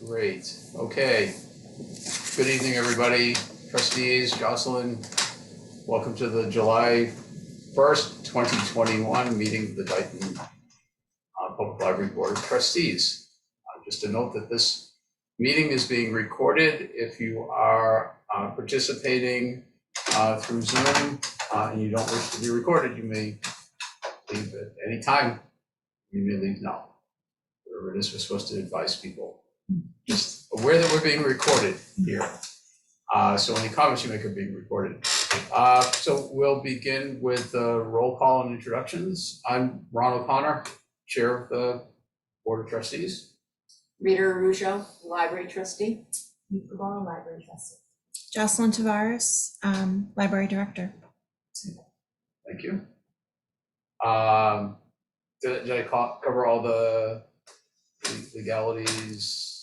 Great. Okay. Good evening, everybody. Trustees, Jocelyn, welcome to the July 1st, 2021 meeting of the Dighton Public Library Board of Trustees. Just to note that this meeting is being recorded. If you are participating through Zoom and you don't wish to be recorded, you may leave at any time. You may leave now. Whatever it is, we're supposed to advise people. Just aware that we're being recorded here. So any comments you make are being recorded. So we'll begin with the roll call and introductions. I'm Ron O'Connor, Chair of the Board of Trustees. Rita Araujo, Library Trustee. Library Trustee. Jocelyn Tavares, Library Director. Thank you. Did I cover all the legalities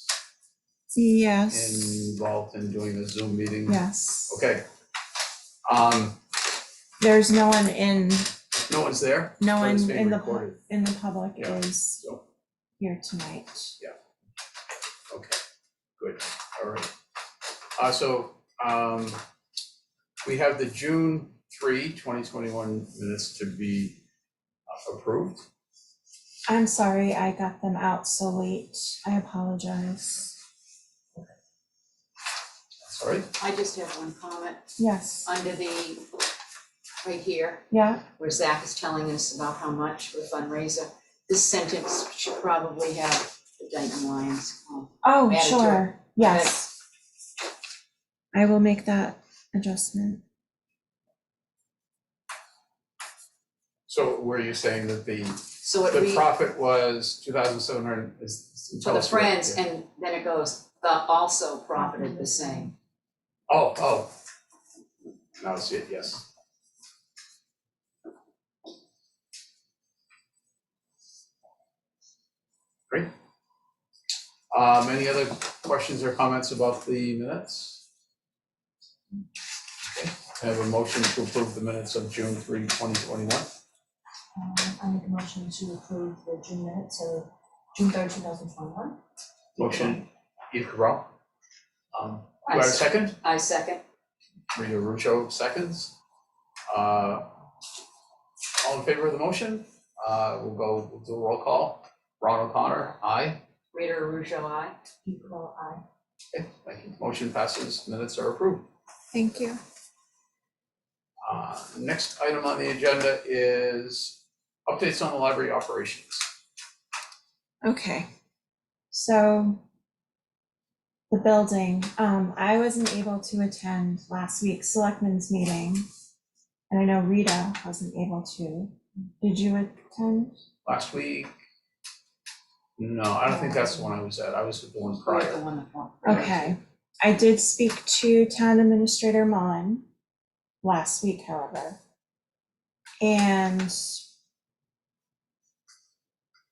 Yes. involved in doing the Zoom meeting? Yes. Okay. There's no one in. No one's there. No so one it's being in recorded. the public Yeah. is So, here tonight. okay. Good. All right. We have the June 3, 2021 minutes to be approved. I'm sorry I got them out so late. I apologize. Sorry. I just have one comment Yes. under the, right here, Yeah. where Zach is telling us about how much for the fundraiser. This sentence should probably have the Dighton Lions. Oh, Added to sure. Yes. I will make that adjustment. So were you saying that the So it reads profit was 2,700 for the friends, and then it goes, the also profited the same. Oh. Now I see it, yes. Great. Any other questions or comments about the minutes? Okay. I have a motion to approve the minutes of June 3, 2021. I make a motion to approve the June minutes of June 3rd, 2021. Motion, Eve Cabral. Do I have a second? I second. Rita Rucho seconds. All in favor of the motion? We'll do a roll call. Ron O'Connor, aye. Rita Araujo, aye. Aye. Okay, thank you. Motion passes, minutes are approved. Thank you. Next item on the agenda is updates on the library operations. Okay. So the building, I wasn't able to attend last week's selectmen's meeting, and I know Rita wasn't able to. Did you attend? Last week? No, I don't think that's the one I was at. I was at the one Or prior. the one that. Okay. I did speak to Town Administrator Mullen last week, however, and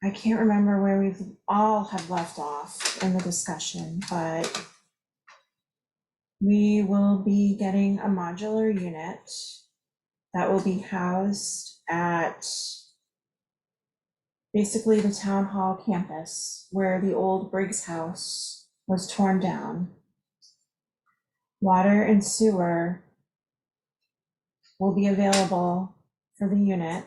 I can't remember where we've all have left off in the discussion, but we will be getting a modular unit that will be housed at basically the town hall campus where the old Briggs house was torn down. Water and sewer will be available for the unit.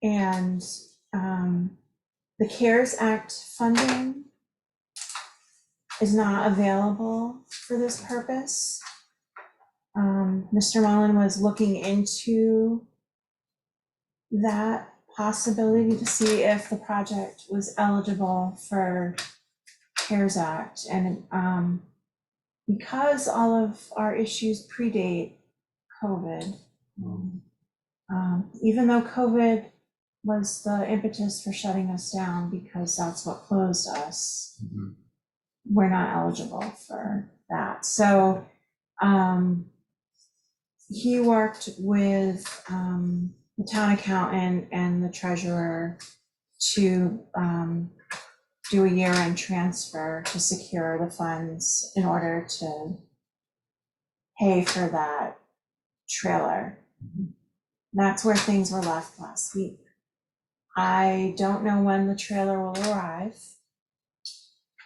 And the CARES Act funding is not available for this purpose. Mr. Mullen was looking into that possibility to see if the project was eligible for CARES Act. And because all of our issues predate COVID, even though COVID was the impetus for shutting us down because that's what closed us, we're not eligible for that. So he worked with the town accountant and the treasurer to do a year-end transfer to secure the funds in order to pay for that trailer. That's where things were left last week. I don't know when the trailer will arrive.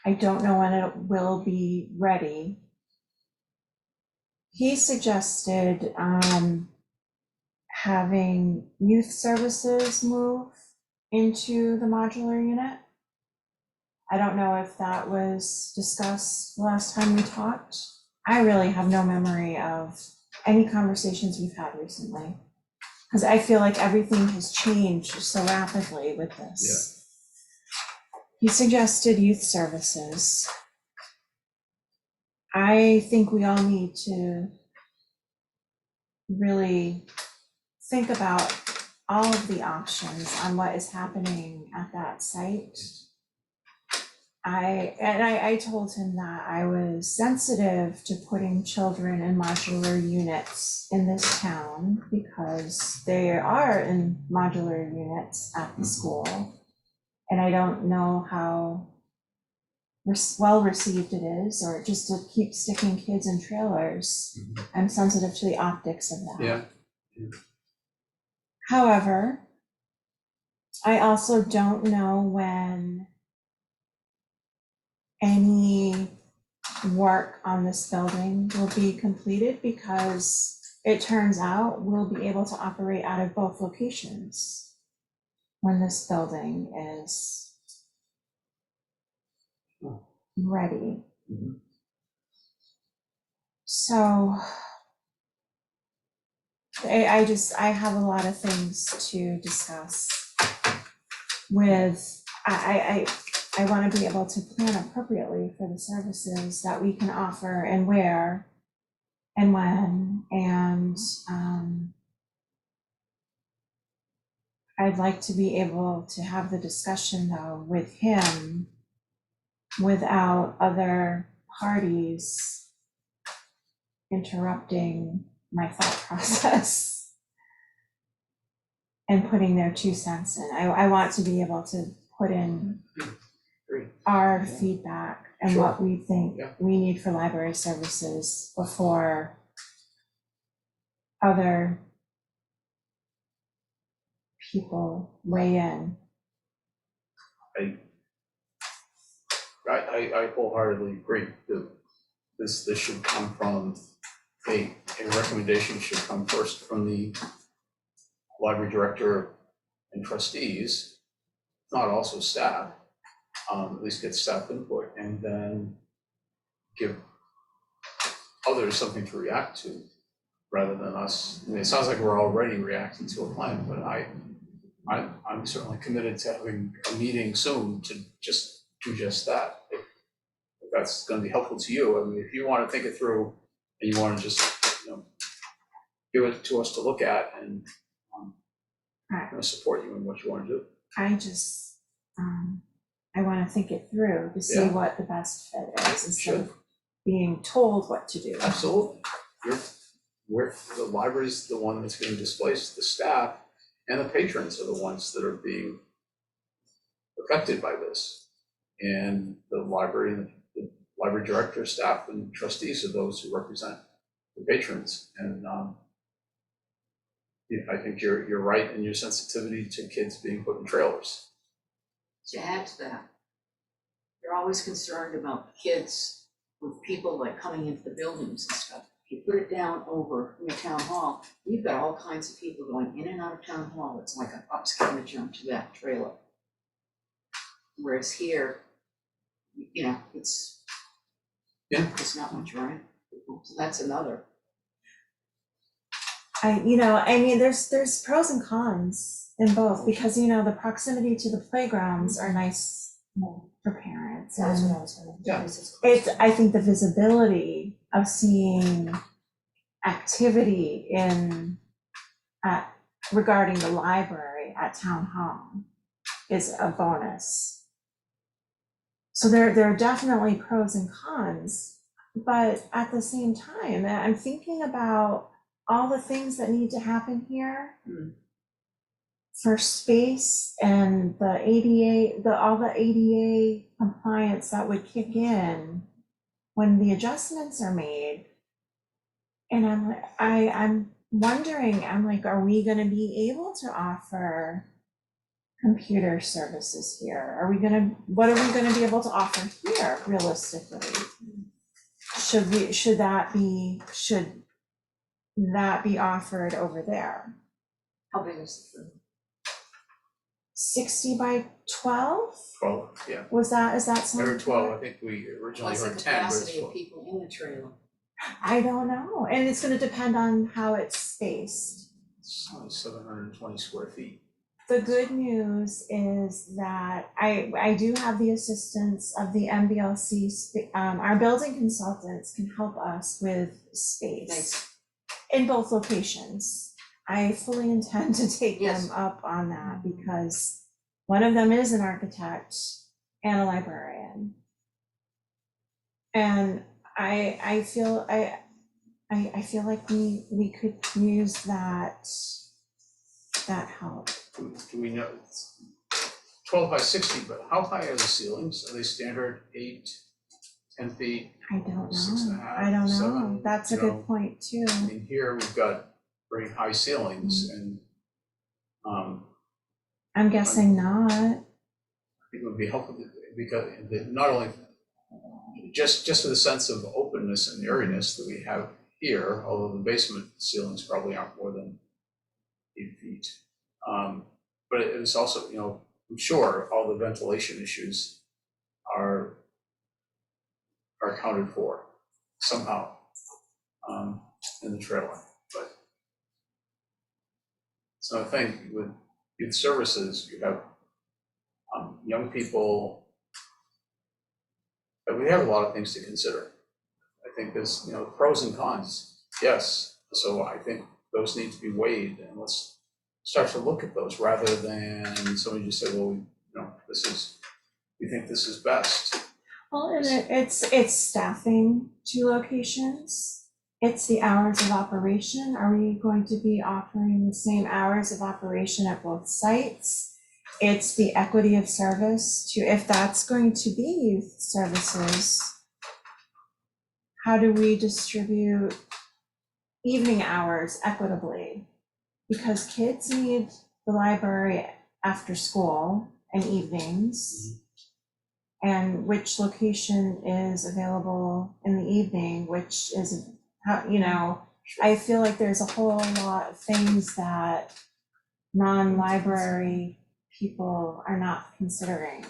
I don't know when it will be ready. He suggested having youth services move into the modular unit. I don't know if that was discussed last time we talked. I really have no memory of any conversations we've had recently, because I feel like everything has changed so rapidly with this. He suggested youth services. I think we all need to really think about all of the options on what is happening at that site. I told him that I was sensitive to putting children in modular units in this town because they are in modular units at the school. And I don't know how well received it is, or just to keep sticking kids in trailers. I'm sensitive to the optics of that. Yeah. However, I also don't know when any work on this building will be completed, because it turns out we'll be able to operate out of both locations when this building is ready. Mhm. So I have a lot of things to discuss with, I want to be able to plan appropriately for the services that we can offer and where and when. And I'd like to be able to have the discussion though with him without other parties interrupting my thought process and putting their 2 cents in. I want to be able to put in Great. our feedback and Sure. what we think Yeah. we need for library services before other people weigh in. I wholeheartedly agree that this should come from, a recommendation should come first from the library director and trustees, not also staff, at least get staff input, and then give others something to react to, rather than us. I mean, it sounds like we're already reacting to a plan, but I'm certainly committed to having a meeting soon to just do just that. If that's gonna be helpful to you, I mean, if you wanna think it through and you wanna just, give it to us to look at, and I'm gonna support you in what you wanna do. I just, I want to think it through to see Yeah. what the best fit is instead Sure. of being told what to do. Absolutely. The library's the one that's being displaced, the staff and the patrons are the ones that are being affected by this. And the library and the library director, staff, and trustees are those who represent the patrons. And I think you're right in your sensitivity to kids being put in trailers. To add to that, you're always concerned about kids with people like coming into the buildings and stuff. If you put it down over in the town hall, you've got all kinds of people going in and out of town hall. It's like a bus kind of jump to that trailer. Whereas here, it's not much, right? So that's another. There's pros and cons in both, because, the proximity to the playgrounds are nice for parents. That's And what I was gonna do. Yeah. it's, I think the visibility of seeing activity regarding the library at town hall is a bonus. So there are definitely pros and cons, but at the same time, I'm thinking about all the things that need to happen here for space and the ADA, all the ADA compliance that would kick in when the adjustments are made. And I'm wondering, are we gonna be able to offer computer services here? What are we gonna be able to offer here realistically? Should that be offered over there? How big is the room? 60 by 12? 12, yeah. Is that There something? were 12, I think we originally What's the heard 10, but it's capacity 12. of people in the trailer? I don't know, and it's gonna depend on how it's spaced. It's only 720 square feet. The good news is that I do have the assistance of the MBLC, our building consultants can help us with space Nice. in both locations. I fully intend to take Yes. them up on that because one of them is an architect and a librarian. And I feel like we could use that help. Do we know, it's 12 by 60, but how high are the ceilings? Are they standard 8, 10 feet? I don't 6.5, know. I don't know. 7, That's a you know? good point too. I mean, here we've got very high ceilings and I'm guessing not. I think it would be helpful because not only just for the sense of openness and airiness that we have here, although the basement ceilings probably aren't more than 8 feet. But it's also, I'm sure all the ventilation issues are accounted for somehow in the trailer. But so I think with youth services, you have young people, but we have a lot of things to consider. I think there's, pros and cons, yes. So I think those need to be weighed, and let's start to look at those rather than somebody just say, well, we think this is best. Well, and it's staffing 2 locations. It's the hours of operation. Are we going to be offering the same hours of operation at both sites? It's the equity of service if that's going to be youth services, how do we distribute evening hours equitably? Because kids need the library after school and evenings. And which location is available in the evening, which is, I feel like there's a whole lot of things that non-library people are not considering.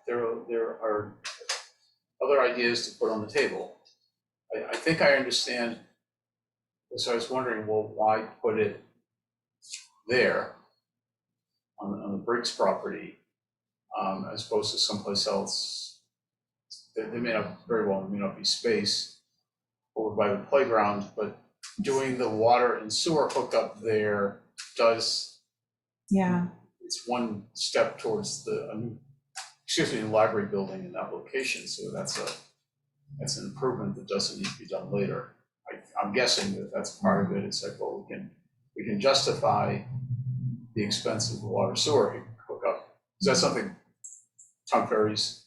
There are other ideas to put on the table. I think I understand, so I was wondering, well, why put it there on the Briggs property as opposed to someplace else? There may not be space over by the playground, but doing the water and sewer hookup there does, it's one step towards the library building in that location, so that's an improvement that doesn't need to be done later. I'm guessing that that's part of it. It's like, well, we can justify the expense of the water sewer hookup. Is that something Tom Ferry's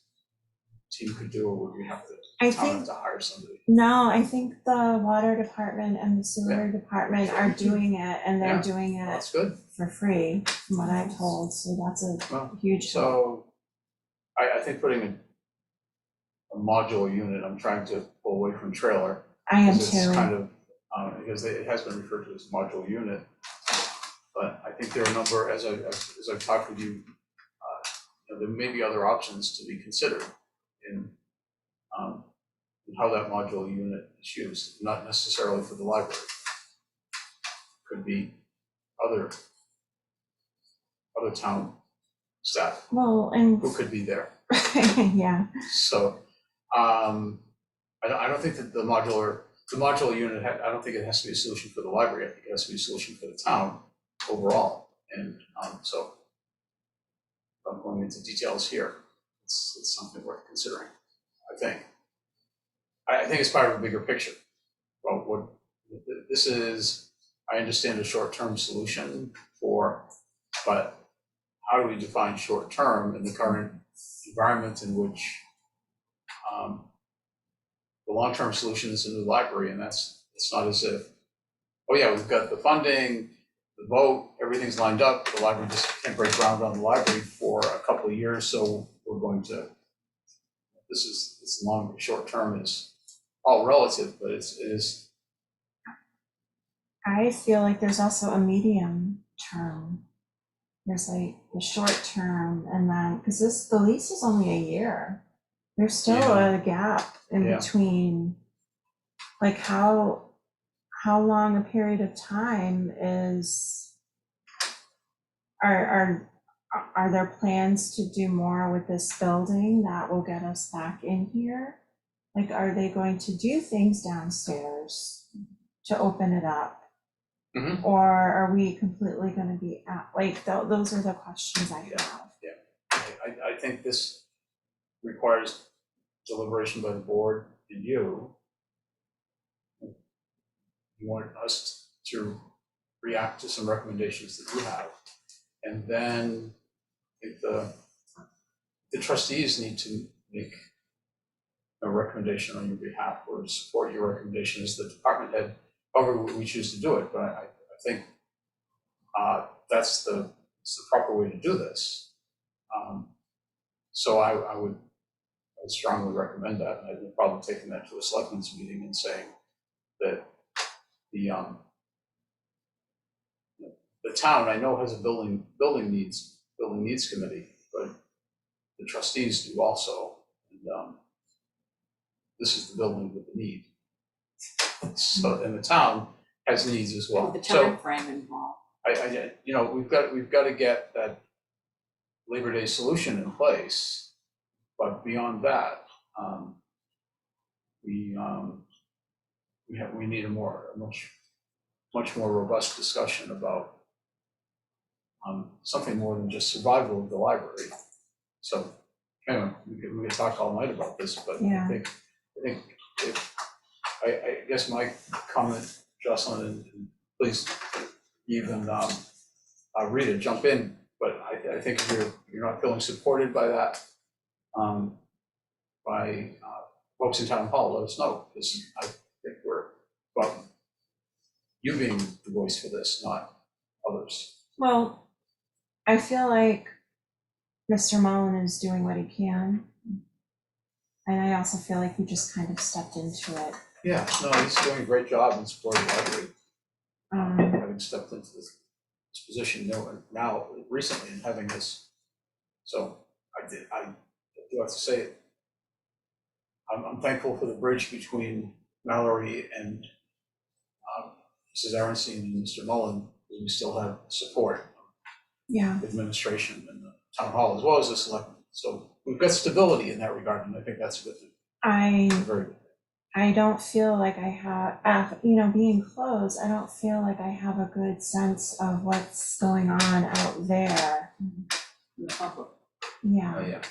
team could do, or would we have to have to hire somebody? No, I think the water department and the sewer department are doing it, and they're doing Well, it that's good. for free, from what I'm told, so that's a huge help. So I think putting a modular unit, I'm trying to pull away from trailer. I am Because it's too. kind of, because it has been referred to as a modular unit. But I think there are a number, as I've talked with you, there may be other options to be considered in how that modular unit is used, not necessarily for the library. Could be other town staff Well, and who could be there. yeah, So I don't think that the modular unit, I don't think it has to be a solution for the library. I think it has to be a solution for the town overall. And so I'm going into details here. It's something worth considering, I think. I think it's part of a bigger picture. Well, what this is, I understand a short-term solution but how do we define short-term in the current environment in which the long-term solution is a new library, and it's not as if, oh yeah, we've got the funding, the vote, everything's lined up, the library just can't break ground on the library for a couple of years, so we're going to, it's long, short term is all relative, but it is. I feel like there's also a medium term. There's like the short term, and then, because the lease is only a year. There's still Yeah. a gap in Yeah. between, like how long a period of time is, are there plans to do more with this building that will get us back in here? Like, are they going to do things downstairs to open it up? Mhm. Or are we completely gonna be out, like, those are the questions I have. I think this requires deliberation by the board and you. You want us to react to some recommendations that you have. And then if the trustees need to make a recommendation on your behalf or support your recommendation as the department head, however we choose to do it. But I think that's the proper way to do this. So I would strongly recommend that. And I've probably taken that to a selectmen's meeting and saying that the town, I know, has a building needs committee, but the trustees do also. And this is the building with the need. So, and the town has needs as well. With the So time frame involved. we've got to get that Labor Day solution in place, but beyond that, we need a much more robust discussion about something more than just survival of the library. So anyway, we could talk all night about this, but Yeah. I think I guess my comment, Jocelyn, and please even Rita, jump in, but I think if you're not feeling supported by that, by folks in town hall, let us know, because I think we're, well, you being the voice for this, not others. Well, I feel like Mr. Mullen is doing what he can. And I also feel like he just kind of stepped into it. Yeah, no, he's doing a great job in supporting the library. Having stepped into this position now recently and having this. So I do have to say it. I'm thankful for the bridge between Mallory and Mrs. Aronstein and Mr. Mullen. We still have support. Yeah. Administration and the town hall, as well as the selectmen. So we've got stability in that regard, and I think that's a good thing. Very good. I don't feel like I have, being closed, I don't feel like I have a good sense of what's going on out there. In the public. Yeah. Yeah.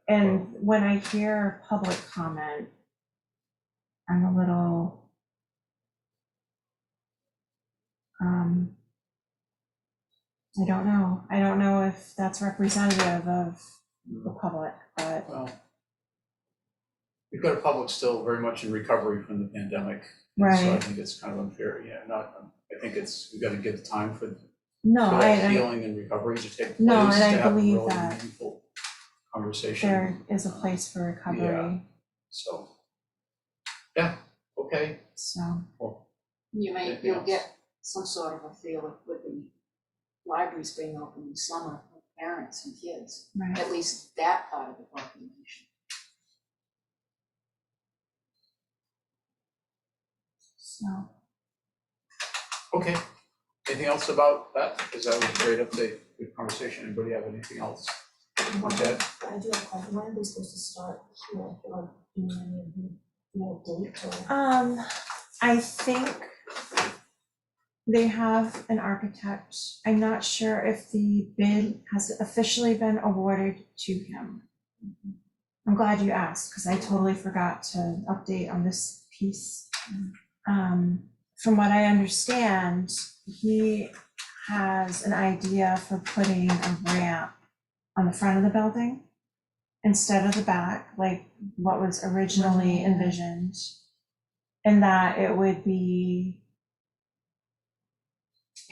And when I hear public comment, I'm a little, I don't know. I don't know if that's representative of the public, but. Well, we've got a public still very much in recovery from the pandemic. Right. So I think it's kind of unfair. Yeah, I think we've got to give the time for No, that healing and recovery to take place. No, and I to have a believe really that meaningful conversation. there is a place for recovery. Yeah. So, yeah, okay. So. Well, You'll get some sort of a feel with the libraries being open in summer with parents and kids, Right. at least that part of the population. So. Okay, anything else about that? Because that was a great update, good conversation. Anybody have anything else? Okay. I do have a question. When are they supposed to start here? Or do you have a date or? I think they have an architect. I'm not sure if the bid has officially been awarded to him. I'm glad you asked, because I totally forgot to update on this piece. From what I understand, he has an idea for putting a ramp on the front of the building instead of the back, like what was originally envisioned. And that it would be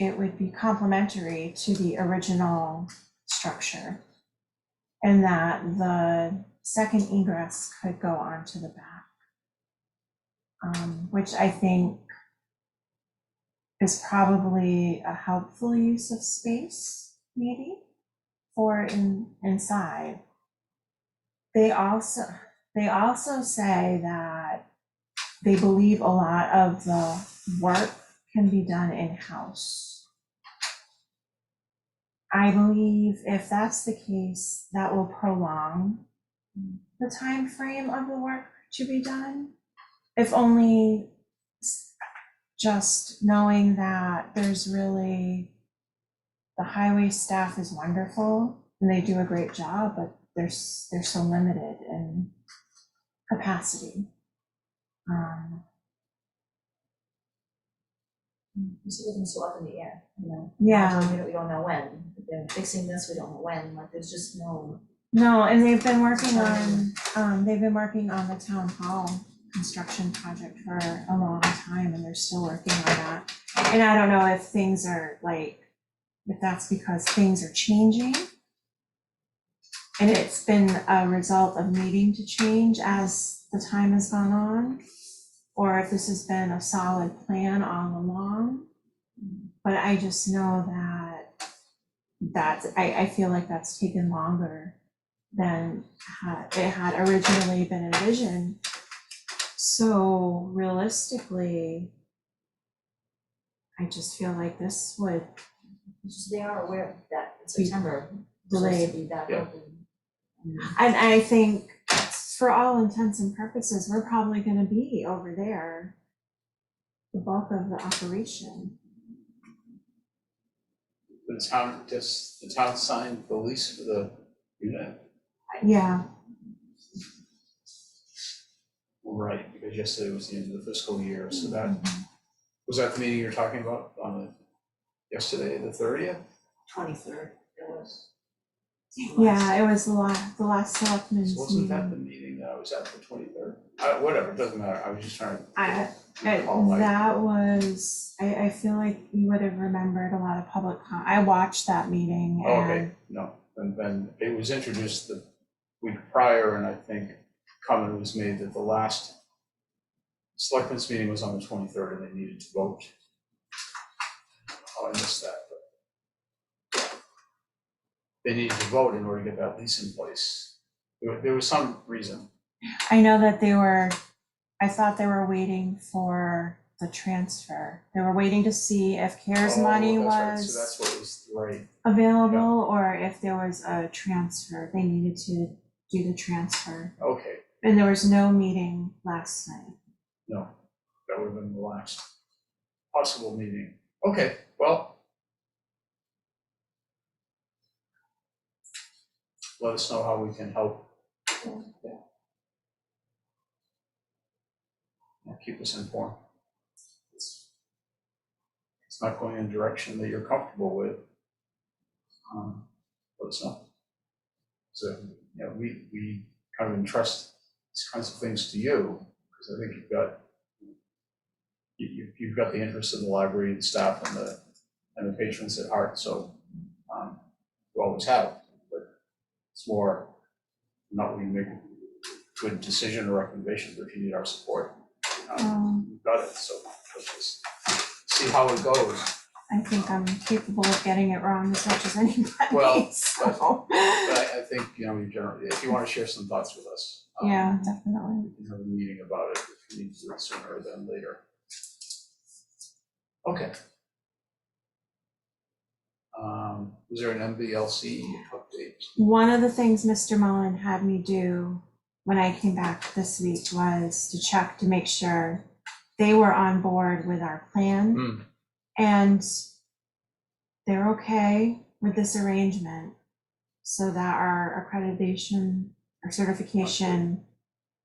it would be complementary to the original structure. And that the second egress could go onto the back. Which I think is probably a helpful use of space, maybe, for inside. They also say that they believe a lot of the work can be done in-house. I believe if that's the case, that will prolong the time frame of the work to be done. If only just knowing that there's really, the highway staff is wonderful and they do a great job, but they're so limited in capacity. So everything's so up in the air, you know? Yeah. We don't know when, they're fixing this, we don't know when, like, there's just no. No, and they've been working on the town hall construction project for a long time, and they're still working on that. And I don't know if things are like, if that's because things are changing, and it's been a result of needing to change as the time has gone on, or if this has been a solid plan all along. But I just know that I feel like that's taken longer than it had originally been envisioned. So realistically, I just feel like this would They are aware that in September, delayed. supposed to be back Yeah. open. And I think for all intents and purposes, we're probably gonna be over there the bulk of the operation. Does the town sign the lease for the unit? Yeah, Right, because yesterday was the end of the fiscal year, so that, was that the meeting you're talking about on yesterday, the 30th? 23rd, it was. yeah, it was the last selectmen's So wasn't that the meeting. meeting that I was at, the 23rd? Whatever, it doesn't matter, I was just trying to. That was, I feel like you would have remembered a lot of public I watched that meeting Oh, and. okay, no, and then it was introduced the week prior, and I think comment was made that the last selectmen's meeting was on the 23rd and they needed to vote. Oh, I missed that, but they needed to vote in order to get that lease in place. There was some reason. I know that I thought they were waiting for the transfer. They were waiting to see if CARES money Oh, that's right. was So that's what was, right, available, or if there was a transfer, they needed to do the transfer. okay, And there was no meeting last night. no, that would have been the last possible meeting. Okay, well, let us know how we can help. Yeah. Keep us informed. It's not going in a direction that you're comfortable with. Let us know. So, you know, we kind of entrust these kinds of things to you, because I think you've got the interests of the library, the staff, and the patrons at heart, so you always have, but it's more not when you make a good decision or recommendation, but if you need our support, we've got it, so let's just see how it goes. I think I'm capable of getting it wrong as much as anybody, Well, so. But I think, you know, if you want to share some thoughts with us. Yeah, definitely. We can have a meeting about it if you need to do it sooner than later. Okay. Was there an MBLC update? One of the things Mr. Mullen had me do when I came back this week was to check to make sure they were on board with our plan. And they're okay with this arrangement, so that our accreditation or certification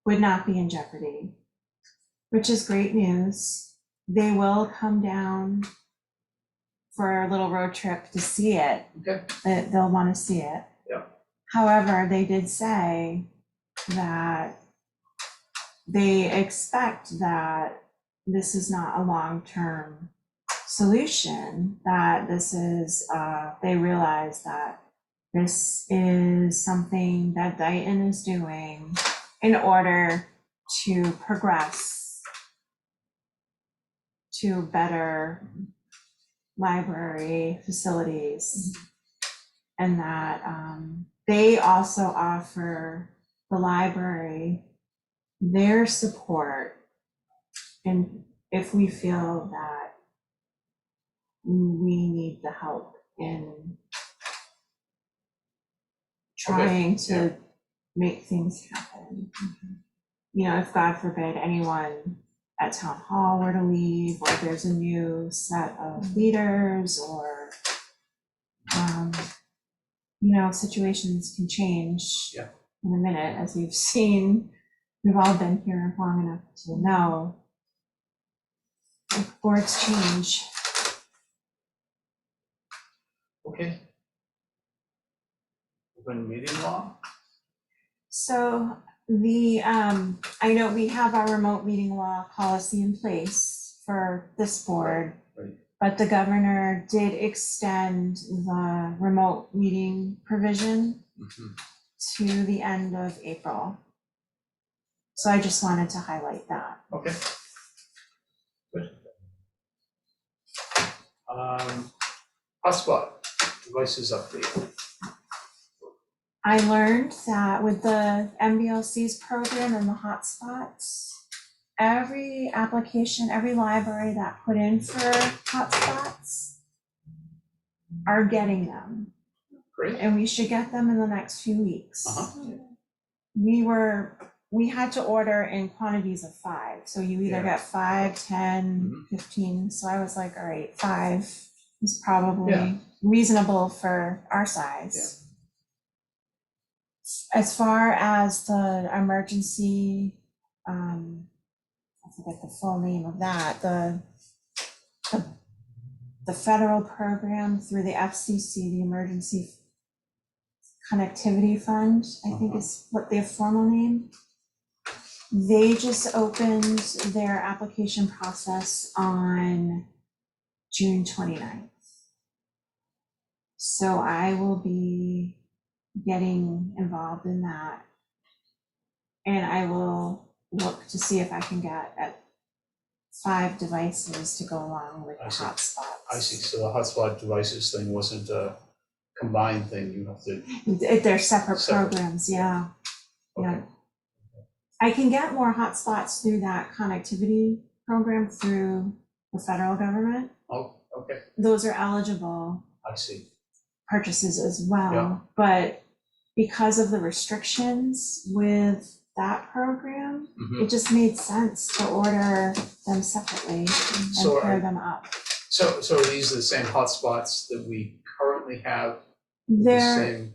would not be in jeopardy, which is great news. They will come down for a little road trip to see it. Okay. They'll want to see it. Yeah. However, they did say that they expect that this is not a long-term solution, that this is, they realize that this is something that Dighton is doing in order to progress to better library facilities. And that they also offer the library their support, and if we feel that we need the help in trying to make things happen. You know, if God forbid anyone at town hall were to leave, or there's a new set of leaders, or you know, situations can change in a minute, as we've seen. We've all been here long enough to know, like, boards change. Okay. Open meeting law? So the, I know we have our remote meeting law policy in place for this board. Right. But the governor did extend the remote meeting provision to the end of April. So I just wanted to highlight that. Okay. Good. Hotspot devices update. I learned that with the MBLC's program and the hotspots, every application, every library that put in for hotspots are getting them. Great. And we should get them in the next few weeks. Uh-huh. We had to order in quantities of 5. So you either get 5, 10, 15. So I was like, all right, 5 is probably reasonable for our size. As far as the emergency, I forget the full name of that, the federal program through the FCC, the Emergency Connectivity Fund, I think is what their formal name. They just opened their application process on June 29th. So I will be getting involved in that. And I will look to see if I can get 5 devices to go along with the hotspots. I see. So the hotspot devices thing wasn't a combined thing. You have to. They're separate programs, yeah. Okay. Yeah. I can get more hotspots through that connectivity program through the federal government. Oh, okay. Those are eligible I see. purchases as well. Yeah. But because of the restrictions with that program, it just made sense to order them separately and pair them up. So are these the same hotspots that we currently have? They're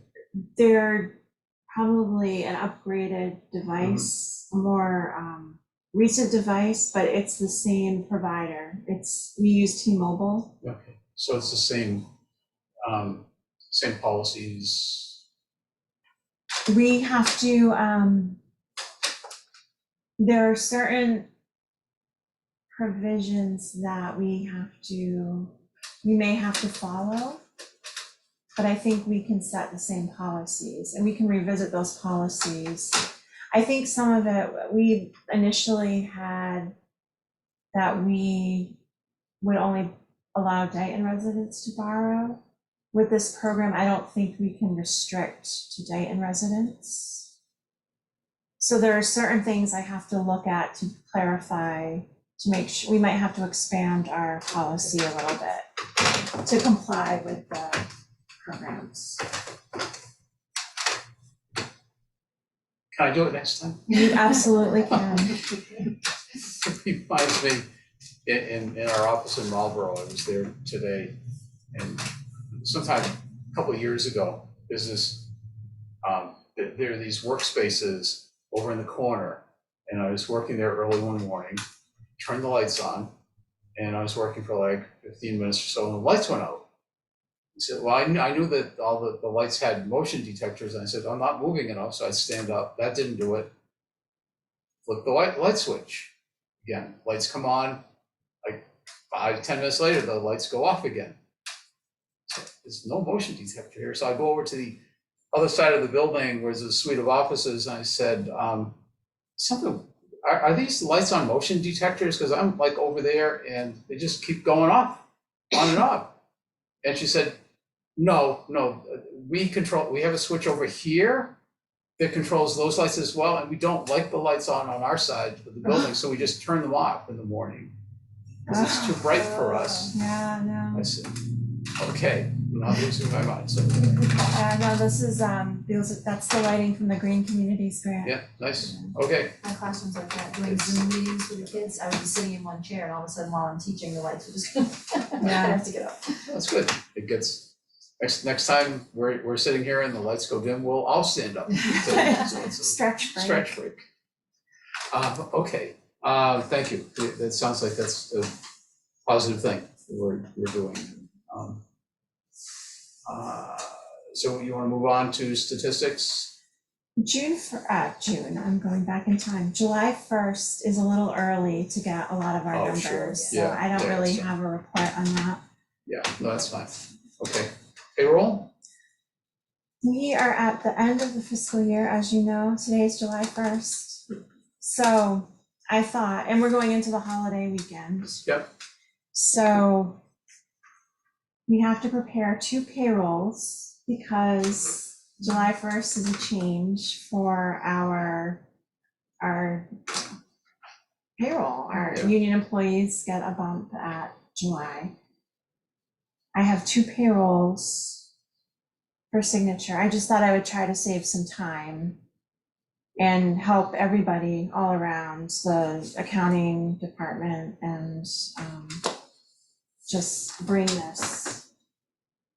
probably an upgraded device, a more recent device, but it's the same provider. We use T-Mobile. Okay, so it's the same policies. We have to, there are certain provisions that we may have to follow, but I think we can set the same policies and we can revisit those policies. I think some of it, we initially had that we would only allow Dighton residents to borrow. With this program, I don't think we can restrict to Dighton residents. So there are certain things I have to look at to clarify, to make sure, we might have to expand our policy a little bit to comply with the programs. Can I do it next time? You absolutely can. It reminds me, in our office in Marlboro, I was there today, and sometime a couple of years ago, there are these workspaces over in the corner, and I was working there early one morning, turned the lights on, and I was working for like 15 minutes or so, and the lights went out. He said, well, I knew that all the lights had motion detectors, and I said, I'm not moving enough, so I'd stand up. That didn't do it. Flip the light switch. Again, lights come on, I 5-10 minutes later, the lights go off again. So there's no motion detector here. So I go over to the other side of the building where there's a suite of offices, and I said, something, are these lights on motion detectors? Because I'm like over there and they just keep going off, on and off. And she said, no, we have a switch over here that controls those lights as well, and we don't like the lights on our side of the building, so we just turn them off in the morning. Because it's too bright for us. Yeah, no. I said, okay, I'm not losing my mind, so, No, this is, that's the lighting from the Green Communities Grant. yeah, nice, okay. My classrooms like that, doing Zoom meetings with the kids, I would be sitting in one chair and all of a sudden while I'm teaching, the lights would just, I have to get up. That's good. It gets, next time we're sitting here and the lights go dim, I'll stand up. So it's a Stretch break. stretch break. Okay, thank you. That sounds like that's a positive thing that we're doing. So you want to move on to statistics? June, I'm going back in time. July 1st is a little early to get a lot of our Oh, numbers. sure. So Yeah, I don't yeah, really that's have a report on that. Yeah, no, that's fine. Okay, payroll? We are at the end of the fiscal year, as you know. Today is July 1st. So I thought, and we're going into the holiday weekend. Yep. So we have to prepare 2 payrolls because July 1st is a change for our payroll. Our Yeah. union employees get a bump at July. I have 2 payrolls for signature. I just thought I would try to save some time and help everybody all around, the accounting department, and just bring this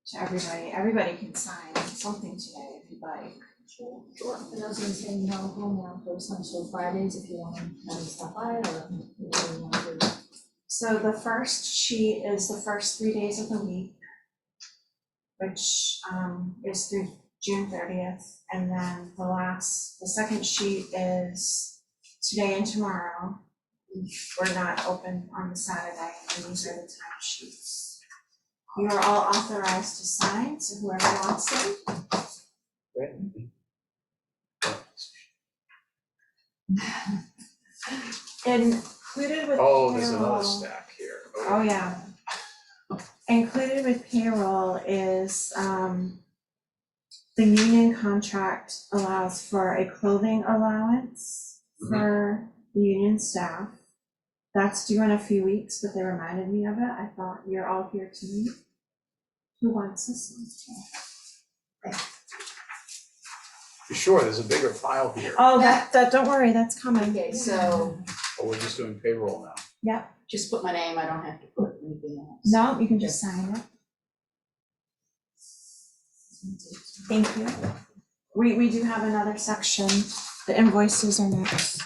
to everybody. Everybody can sign something today if you'd like. Sure. And I was gonna say, you know, home now for essential Fridays if you want to have stuff by or whatever you want to do. So the first sheet is the first 3 days of the week, which is through June 30th. And then the second sheet is today and tomorrow. We're not open on the Saturday, and these are the time sheets. You are all authorized to sign, so whoever wants to. Great. Included with Oh, there's payroll. another stack here. Okay. Oh, yeah. Included with payroll is, the union contract allows for a clothing allowance for the union staff. That's due in a few weeks, but they reminded me of it. I thought you're all here to meet. Who wants this one? You sure, there's a bigger file here. Oh, that, don't worry, that's coming. Okay, so Oh, we're just doing payroll now. Yep, just put my name, I don't have to put anything else. no, you can just sign it. Thank you. We do have another section. The invoices are next.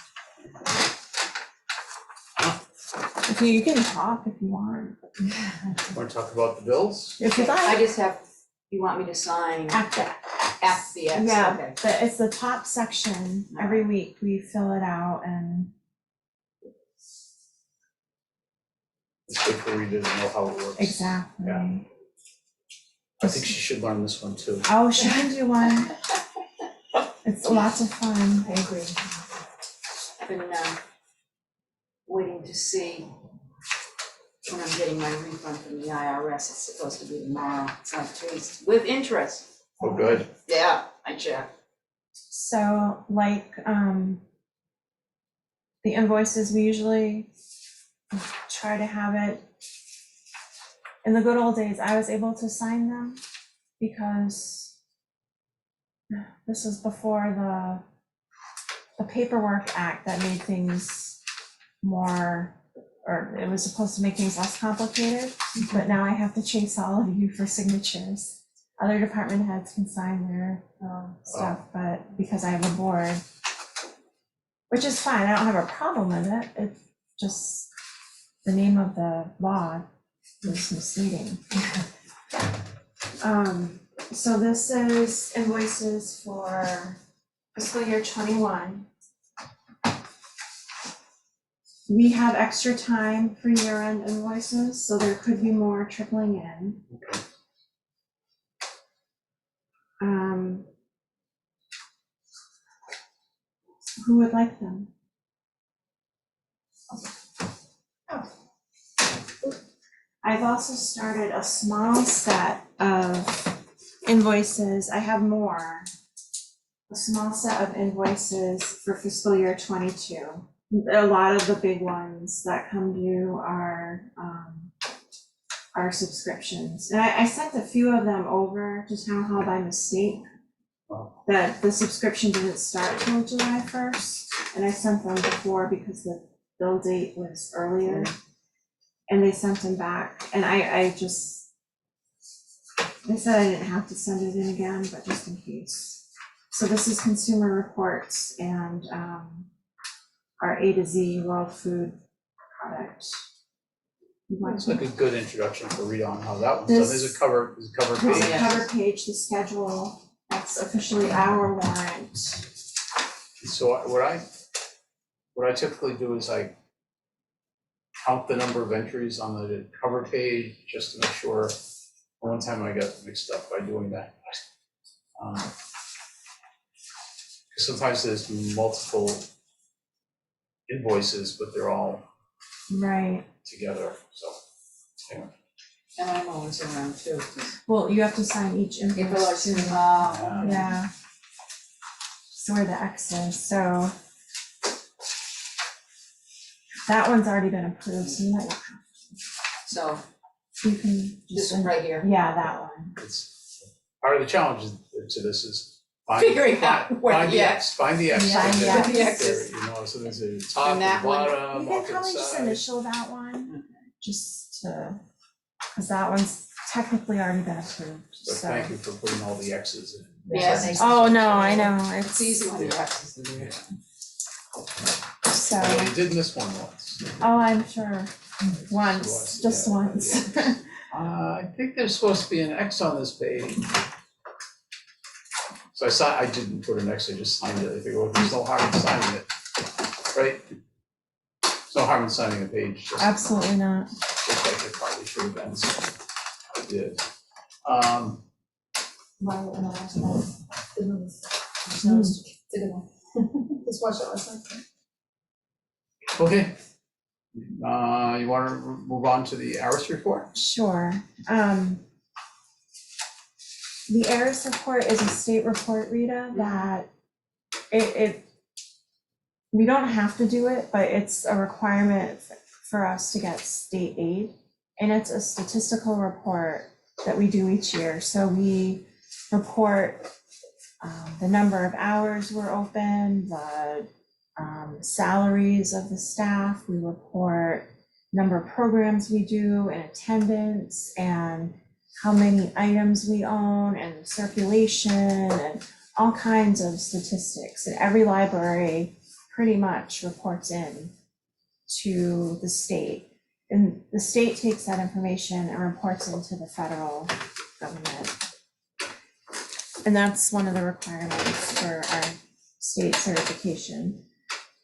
If you can talk if you want. Want to talk about the bills? If you'd I like. just have, you want me to sign After. at the X, Yeah, okay. it's the top section. Every week we fill it out and. It's good for Rita to know how it works. Exactly. Yeah. I think she should learn this one too. Oh, she can do one. It's lots of fun. I agree. I've been waiting to see when I'm getting my refund from the IRS. It's supposed to be tomorrow. It's on Tuesday, with interest. Oh, good. Yeah, I checked. So like, the invoices, we usually try to have it. In the good old days, I was able to sign them because this was before the Paperwork Act that made things more, or it was supposed to make things less complicated, but now I have to chase all of you for signatures. Other department heads can sign their stuff, but because I have a board, which is fine, I don't have a problem with it, it's just the name of the law is misleading. So this is invoices for fiscal year 21. we have extra time for year-end invoices, so there could be more trickling in. Okay. Who would like them? I've also started a small set of invoices. I have more. A small set of invoices for fiscal year 22. A lot of the big ones that come due are subscriptions. And I sent a few of them over to Town Hall by mistake. That the subscription didn't start till July 1st, and I sent them before because the bill date was earlier. And they sent them back, and they said I didn't have to send it in again, but just in case. So this is consumer reports and our A to Z World Food product. It's like a good introduction for Rita on how that one's done. There's a cover There's page. a cover page, the schedule, that's officially our warrant. So what I typically do is I count the number of entries on the cover page just to make sure. One time I got mixed up by doing that. Sometimes there's multiple invoices, but they're all Right. together, so anyway. And I'm always around too. Well, you have to sign each If invoice too. Yeah. So where the X is, so. That one's already been approved, so you might not have So to. You can this just, one right here, yeah, that one. It's part of the challenge to this is Figuring out where find the the X. X, find the X. Yeah, and yeah. then The X there, is- you know, so there's a top And that and one- bottom, You off can to the probably just side. initial that one, just to, because that one's technically already been approved, But so. thank you for putting all the X's in. Yes. Oh, no, I know, It's easy when the X is in there. So, Well, you did miss one once. oh, I'm sure, once, just Yeah, once. yeah. I think there's supposed to be an X on this page. So I didn't put an X, I just signed it. I figured, well, there's no harm in signing it, right? There's no harm in signing a page, just Absolutely not. like it probably should have been, so I did. Violet and the last one. Good movies. It's a good one. Just watched it last night. Okay. You wanna move on to the ARIS report? Sure. The ARIS report is a state report, Rita, that we don't have to do it, but it's a requirement for us to get state aid. And it's a statistical report that we do each year. So we report the number of hours we're open, the salaries of the staff. We report number of programs we do and attendance and how many items we own and circulation and all kinds of statistics. And every library pretty much reports in to the state. And the state takes that information and reports into the federal government. And that's one of the requirements for our state certification.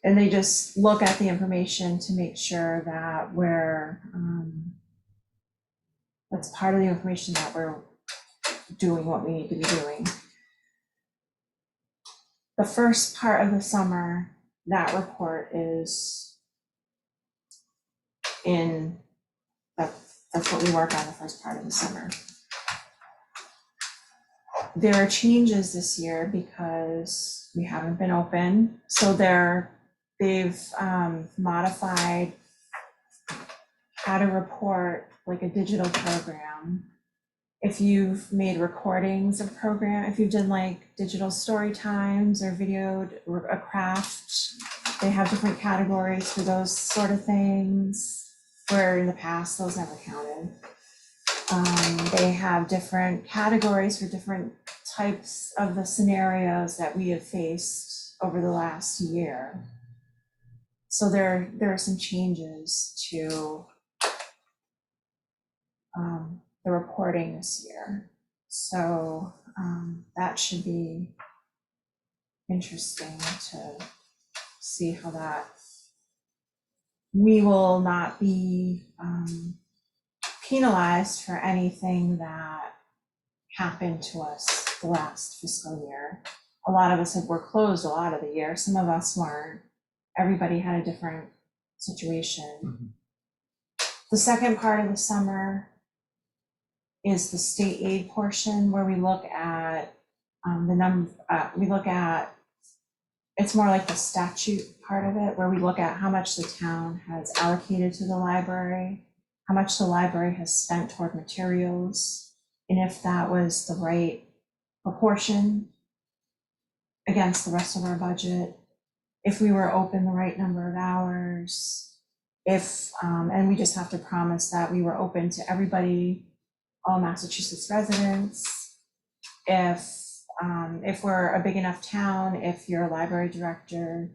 And they just look at the information to make sure that that's part of the information that we're doing what we need to be doing. The first part of the summer, that report is in, that's what we work on the first part of the summer. There are changes this year because we haven't been open, so they've modified how to report like a digital program. If you've made recordings of program, if you've done like digital story times or videoed a craft, they have different categories for those sort of things, where in the past those never counted. They have different categories for different types of the scenarios that we have faced over the last year. So there are some changes to the reporting this year. So that should be interesting to see how that we will not be penalized for anything that happened to us the last fiscal year. A lot of us were closed a lot of the year, some of us weren't. Everybody had a different situation. The second part of the summer is the state aid portion where we look at it's more like the statute part of it, where we look at how much the town has allocated to the library, how much the library has spent toward materials, and if that was the right proportion against the rest of our budget, if we were open the right number of hours, if, and we just have to promise that we were open to everybody, all Massachusetts residents. If we're a big enough town, if your library director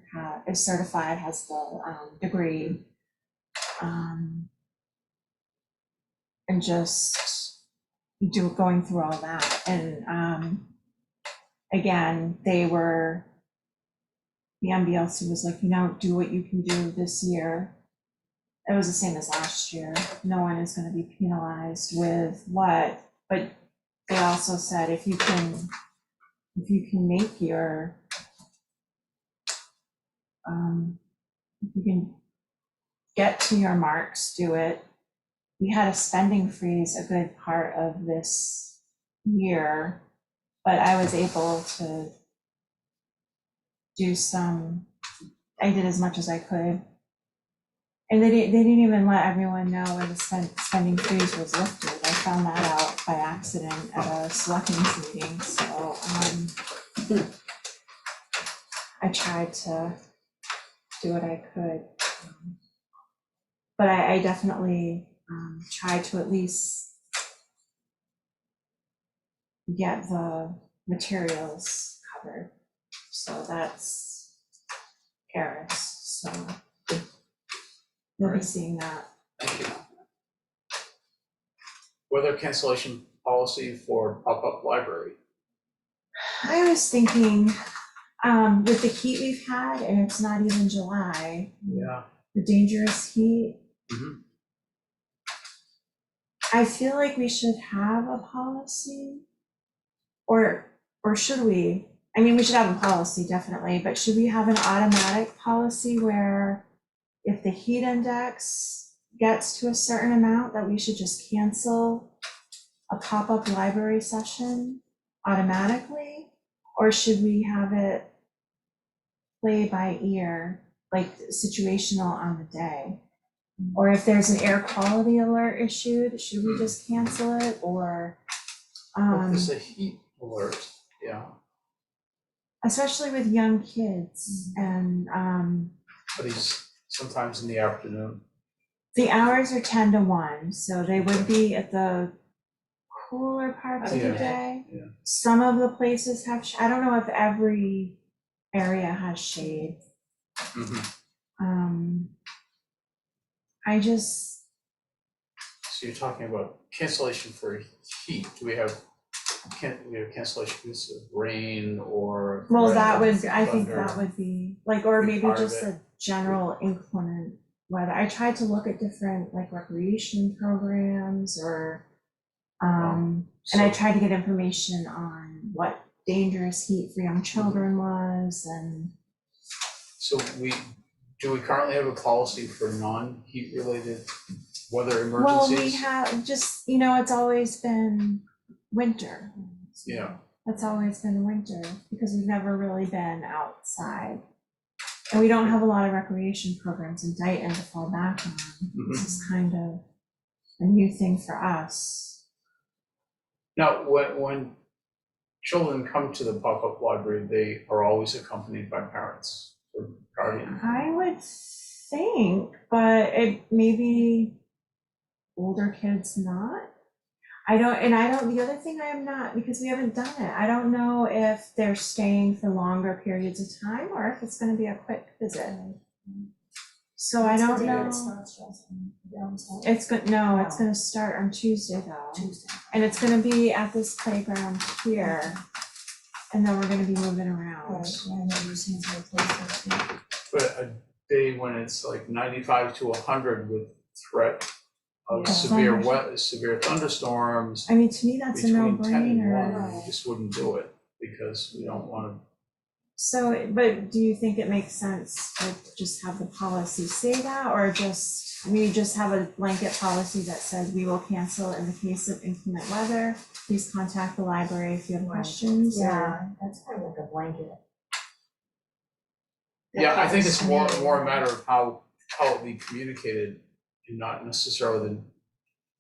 is certified, has the degree, and just going through all that. And again, the MBLC was like, do what you can do this year. It was the same as last year. No one is going to be penalized with what, but they also said if you can make your, if you can get to your marks, do it. We had a spending freeze a good part of this year, but I was able to I did as much as I could. And they didn't even let everyone know when the spending freeze was lifted. I found that out by accident at a selectmen's meeting, so I tried to do what I could. But I definitely tried to at least get the materials covered. So that's Paris, so we'll be seeing that. Thank you. Weather cancellation policy for pop-up library. I was thinking, with the heat we've had, and it's not even July, Yeah. the dangerous heat, Mhm. I feel like we should have a policy, or should we? I mean, we should have a policy, definitely, but should we have an automatic policy where if the heat index gets to a certain amount, that we should just cancel a pop-up library session automatically? Or should we have it play by ear, like situational on the day? Or if there's an air quality alert issued, should we just cancel it? Or If there's a heat alert, yeah. especially with young kids, and But he's sometimes in the afternoon. the hours are 10 to 1, so they would be at the cooler parts of the Yeah. day. Yeah. Some of the places have, I don't know if every area has shade. Mhm. I just, So you're talking about cancellation for heat. Do we have cancellation because of rain or? well, threat that of would, I think thunder? that would be, like, or Be maybe part of just it. a general inclement weather. I tried to look at different, like, recreation programs, or, and I So- tried to get information on what dangerous heat for young children was, and So do we currently have a policy for non-heat related weather well, emergencies? we have just, it's always been winter. Yeah. It's always been winter because we've never really been outside. And we don't have a lot of recreation programs in Dighton to fall back on. This is kind of a new thing for us. Now, when children come to the pop-up library, they are always accompanied by parents or guardians. I would think, but it maybe older kids not. The other thing I am not, because we haven't done it, I don't know if they're staying for longer periods of time or if it's gonna be a quick visit. So I don't know. It's gonna start on Tuesday though. And it's gonna be at this playground here. And then we're gonna be moving around. But day when it's like 95 to 100 with threat of Yeah. severe thunderstorms I mean, to me, that's a between 10 and 1, no-brainer. we just wouldn't do it because we don't want to. So, but do you think it makes sense to just have the policy say that, or we just have a blanket policy that says we will cancel in the case of inclement weather? Please contact the library if you have Right. questions, or? Yeah, that's kind of like a blanket. Yeah, I think it's more Yeah. a matter of how it be communicated and not necessarily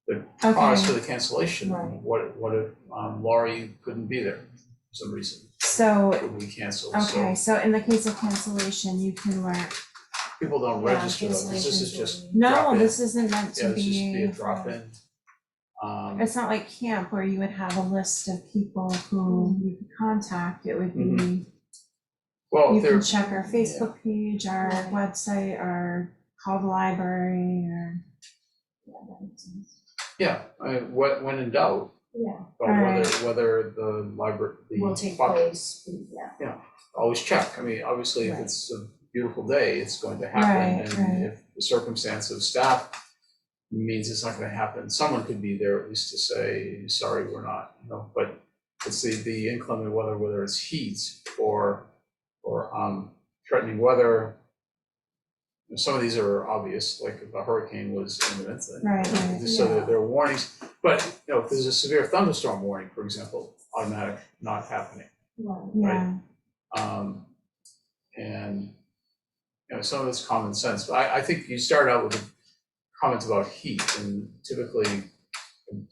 the cause for the cancellation. Right. What if Laurie couldn't be there for some reason? So, Would we cancel? okay, so in the case of cancellation, you can learn, People don't Yeah, register though, 'cause this is cancellations just will no, drop in. this isn't meant Yeah, to it's just be a be, drop in. it's not like camp where you would have a list of people who you could contact. It would be, Well, you if they're, can check our Facebook page, our Right. website, or call the library, or. Yeah, that makes sense. yeah, when in doubt, Yeah, but Alright. whether the library, will take the place, yeah. always check. I mean, obviously, if Right. it's a beautiful day, it's going to happen. Right, And right. if the circumstance of staff means it's not gonna happen, someone could be there at least to say, sorry, we're not, but it's the inclement weather, whether it's heat or threatening weather. Some of these are obvious, like if a hurricane was imminent, Right, so Yeah. there are warnings. But, if there's a severe thunderstorm warning, for example, automatic not happening. Right. Yeah, And, some of it's common sense, but I think you start out with a comment about heat, and typically,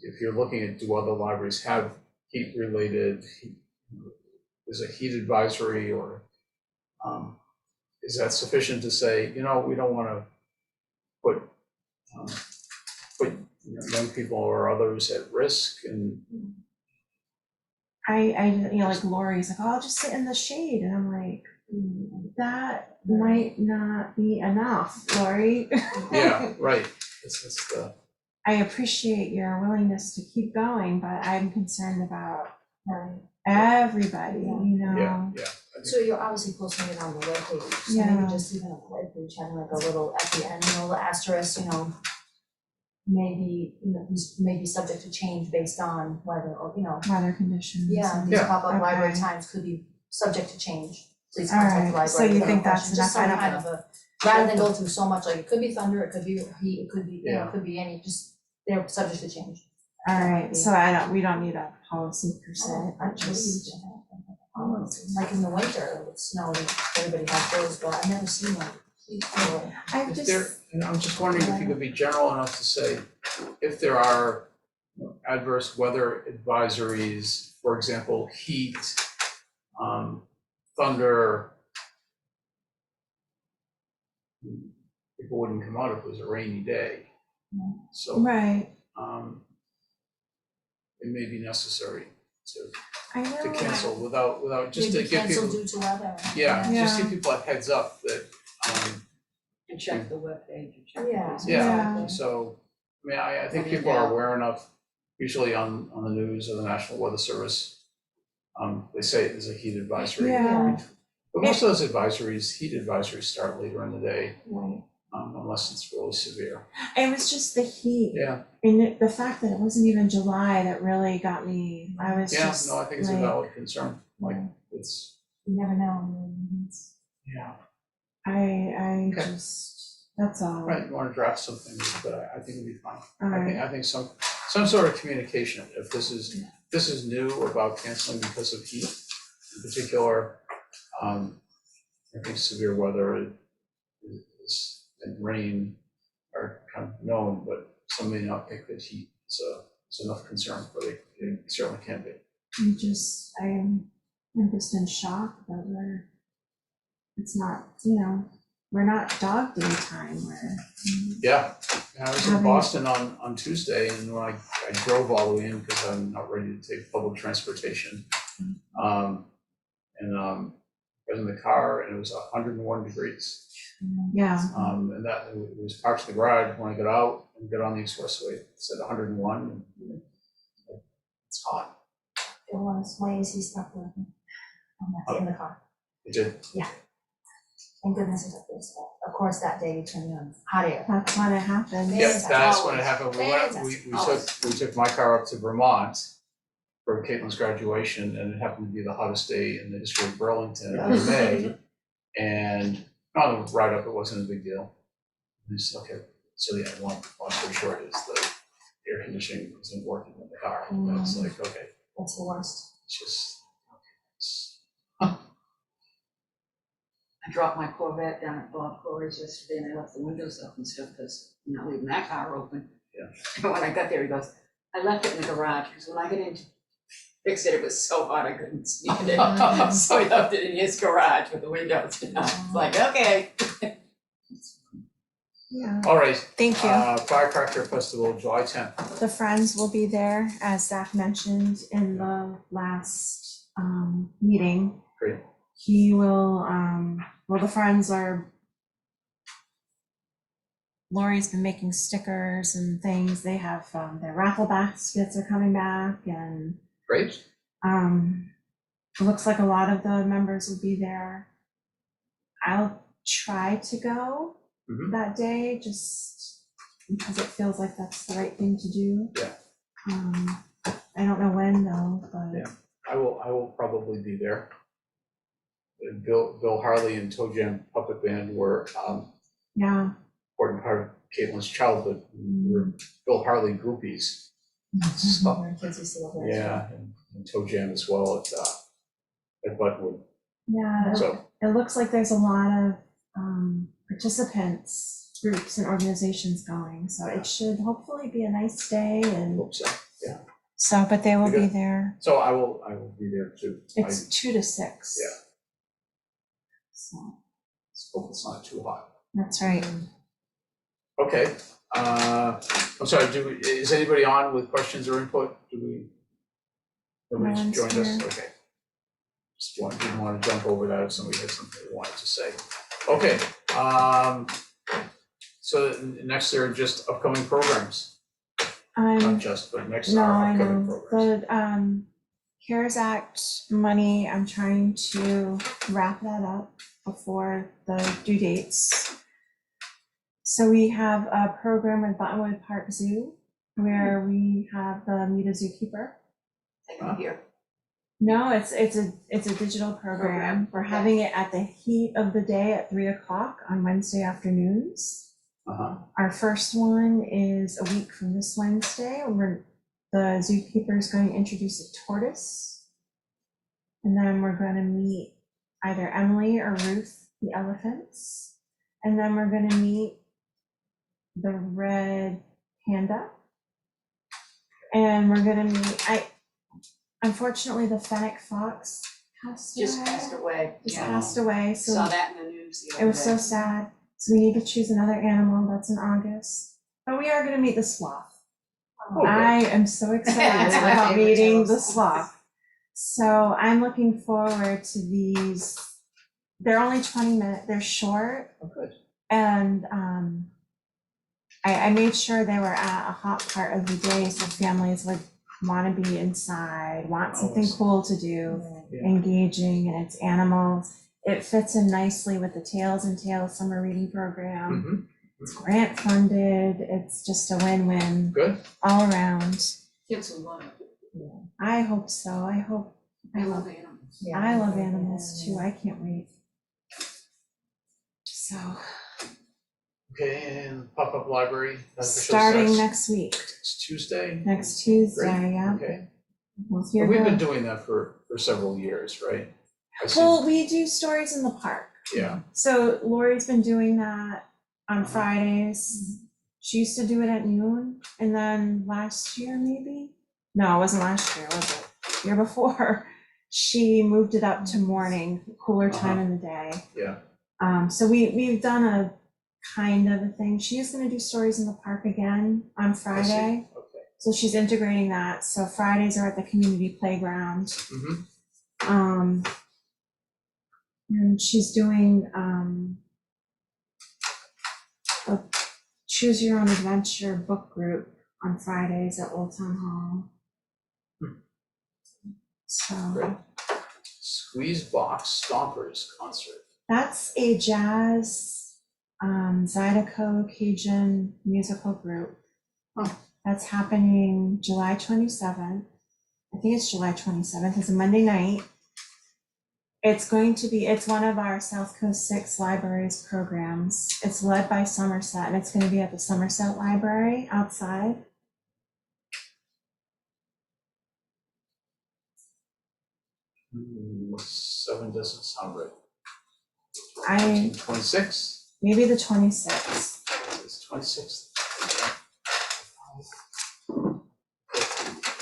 if you're looking at do other libraries have heat-related, is a heat advisory, or is that sufficient to say, we don't want to put young people or others at risk, and I, like Lori's like, oh, I'll just sit in the shade, and I'm like, that might not be enough, Lori. yeah, right. It's the, I appreciate your willingness to keep going, but I'm concerned about everybody, yeah. So you're obviously posting it on the webpage, so Yeah. maybe just even a webpage, having like a little at the end, asterisk, maybe, these may be subject to change based on weather or, weather conditions. yeah, and- these pop-up library Okay. times could be subject to change. Please All contact right, the library. so you with any think that's questions. Just some enough? I kind of a, rather than go through so much, like it could be thunder, it could be heat, it could be, it could be any, just, they're subject to change. All right, so we don't need a policy per se, but just, Like in the winter with snow, everybody has those, but I've never seen one. I've if there, just, and I'm just wondering if you could be general enough to say, if there are adverse weather advisories, for example, heat, thunder, people wouldn't come out if it was a rainy day. So, right, it may be necessary I to know, cancel without, just to Maybe give cancel people, due to weather. just Yeah. give people a heads up that, And check the webpage, and check the Yeah. Facebook. Yeah. so, I mean, I think When in people are doubt. aware enough, usually on the news or the National Weather Service, they say there's a heat advisory. Yeah. But most of those advisories, heat advisories start later in the day, Right. unless it's really severe. it was just the heat. Yeah, And the fact that it wasn't even July that really got me, I was yeah, just no, I think it's a like, valid concern, like, it's, You never know. yeah. I Okay. just, that's all. Right, you wanna draft something, but I think it'll be fine. All right. I think some sort of communication, if this is new about canceling because of heat in particular, I think severe weather is and rain are kind of known, but some may not think that heat is enough concern, but it certainly can be. I'm just in shock that it's not, we're not dog day time, Yeah, and I was in Having- Boston on Tuesday, and when I drove all the way in because I'm not ready to take public transportation. I was in the car and it was 101 degrees. yeah, And that it was parked in the garage. When I got out and got on the expressway, it said 101. And it's hot. It was, my AC stopped working. In the car. It did. Yeah. Thank goodness it's up there, so, of course, that day you turn on hot air. That's when it happens. Yeah. Yep, that's when it happened. Fantastic. We took my car up to Vermont for Caitlin's graduation, and it happened to be the hottest day in the history of Burlington in May. And on the ride up, it wasn't a big deal. It's okay. So yeah, long story short is the air conditioning wasn't working in the car. And it's like, okay, That's the worst. it's just, I dropped my Corvette down at Bob Corey's yesterday and I left the windows up and stuff because I'm not leaving that car open. Yeah. And when I got there, he goes, I left it in the garage because when I got in to fix it, it was so hot I couldn't sneak it in. So he left it in his garage with the windows down. It's like, okay. Yeah, all right. thank you. Firecracker Festival, July 10th. The Friends will be there, as Zach mentioned in the last meeting. Great. He will, well, the Friends are, Lori's been making stickers and things. They have their raffle baskets are coming back, and Great. it looks like a lot of the members will be there. I'll try to go Mhm. that day, just because it feels like that's the right thing to do. Yeah. I don't know when though, but Yeah. I will probably be there. Bill Harley and Toe Jam Puppet Band were yeah. important part of Caitlin's childhood. We were Bill Harley groupies. So, Our kids used to love that. yeah, and Toe Jam as well at Buttonwood. Yeah, So it looks like there's a lot of participants, groups and organizations going, so it should hopefully be a nice day I and hope so. so, but they will be Good. there. So I will be there too. It's 2 to 6. Yeah. So, Hope it's not too hot. that's right. Okay, I'm sorry, is anybody on with questions or input? Nobody's No one's joined us? here. Okay. Didn't want to jump over that if somebody had something they wanted to say. Okay, so next there are just upcoming programs, not just, but next No, are I upcoming know, programs. the CARES Act money, I'm trying to wrap that up before the due dates. So we have a program with Buttonwood Park Zoo where we have the meet a zookeeper. Take them here. No, it's a digital program. We're okay. having it at the heat of the day at 3 o'clock on Wednesday afternoons. Our first one is a week from this Wednesday, where the zookeeper is going to introduce a tortoise. And then we're going to meet either Emily or Ruth, the elephants. And then we're going to meet the red panda. And we're going to meet, unfortunately, the fennec fox passed away. Just passed away. Just Yeah. passed away, Saw so that in the news the it other was so day. sad. So we need to choose another animal. That's in August. But we are going to meet the sloth. Oh, good. I am so excited That's my about favorite meeting too. the sloth. So I'm looking forward to these. They're only 20 minutes. They're short. Oh, good. And I made sure they were at a hot part of the day so families would want to be inside, want something Always. cool to do, Yeah. engaging, and it's animals. It fits in nicely with the Tales and Tales summer reading program. Mhm. It's grant funded. It's just a win-win Good. all around. Kids will love it. I hope so. I hope. I love animals. Yeah. I love animals too. I can't wait. So Okay, and pop-up library. that officially starting starts next week, It's Tuesday. next Tuesday, Great. yeah. Okay. We'll hear We've been the- doing that for several years, right? I see. Well, we do stories in the park. Yeah, So Lori's been doing that on Uh-huh. Fridays. She used to do it at noon, and then last year maybe? No, it wasn't last year, was it? Year before, she moved it up to morning, cooler time in the day. yeah. So we've done a kind of a thing. She is gonna do stories in the park again on I see. Friday. Okay. So she's integrating that. So Fridays are at the community playground. Mhm. And she's doing a choose your own adventure book group on Fridays at Old Town Hall. So Great. Squeeze Box Stompers concert. That's a jazz, Zydeco Cajun musical group. Huh. That's happening July 27th. I think it's July 27th. It's a Monday night. It's one of our South Coast 6 Libraries programs. It's led by Somerset, and it's going to be at the Somerset Library outside. Seven doesn't sound right. I 26? maybe the 26th. It's 26th.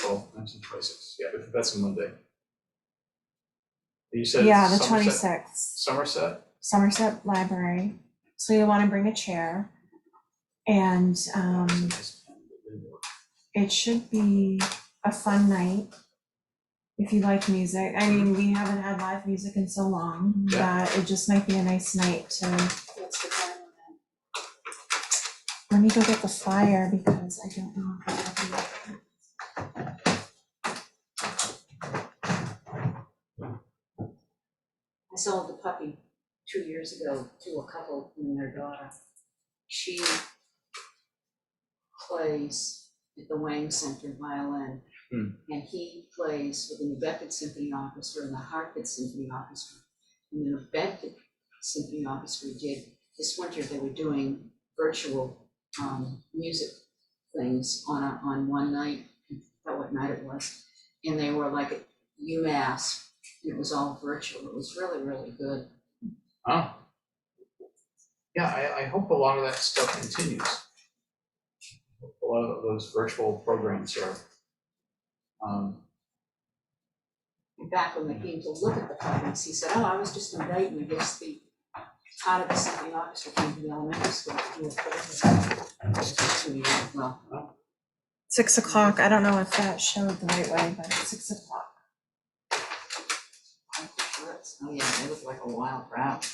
Oh, 1926, yeah, if that's a Monday. You said Yeah, the Somerset? 26th. Somerset? Somerset Library. So you want to bring a chair, and it should be a fun night if you like music. I mean, we haven't had live music in so long Yeah. that it just might be a nice night to. What's the time on that? Let me go get the flyer because I don't know if I have it. I sold the puppy 2 years ago to a couple and their daughter. She plays at the Wang Center violin. And he plays with the New Bedford Symphony Orchestra and the Hartford Symphony Orchestra. And the New Bedford Symphony Orchestra did, this winter they were doing virtual music things on one night. I forgot what night it was. And they were like at UMass. It was all virtual. It was really, really good. Oh. Yeah, I hope a lot of that stuff continues. A lot of those virtual programs are. And back when they came to look at the puppies, he said, oh, I was just in Dighton. I guess the part of the symphony orchestra came to the elementary school to do a program. Well, 6 o'clock. I don't know if that showed the right way, but it's 6 o'clock. oh yeah, they look like a wild crowd.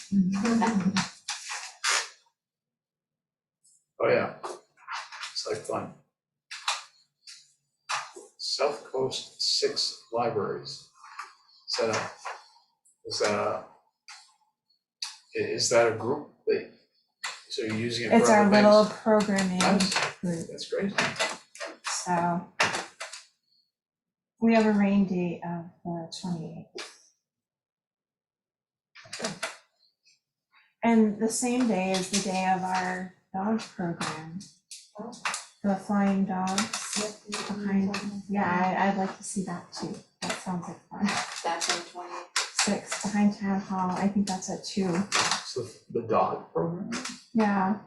Oh, yeah. It's like fun. South Coast 6 Libraries. Is that a group that, so you're using it for It's our other little things? programming Nice. group. That's great. So we have a rain date of the 28th. And the same day is the day of our dog program. The flying dogs behind, yeah, I'd like to see that too. That sounds like fun. That's on 28. 6 behind Town Hall. I think that's at 2. So the dog program? Yeah.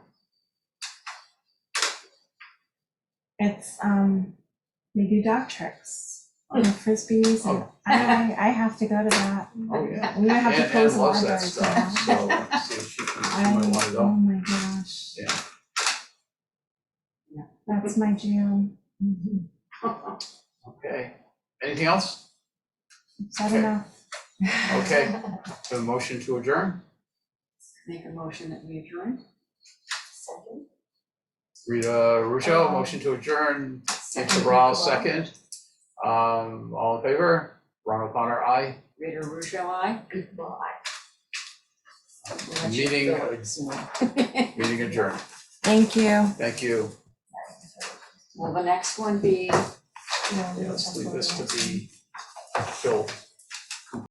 It's, they do dog tricks and frisbees and Oh. I have to go to that. Oh, yeah. We might have to Ann close the loves that libraries stuff, now. so see if she might want to Oh go. my gosh. Yeah. That's my jam. Okay. Anything else? Is that Okay. enough? Okay. So motion to adjourn? Make a motion that we adjourn. Second. Rita Russo, motion to adjourn. Nick Cabral, second. All in favor? Ron O'Connor, aye. Rita Russo, aye. Meeting adjourned. Thank you. Thank you. Will the next one be? Yeah, let's leave this to be Phil.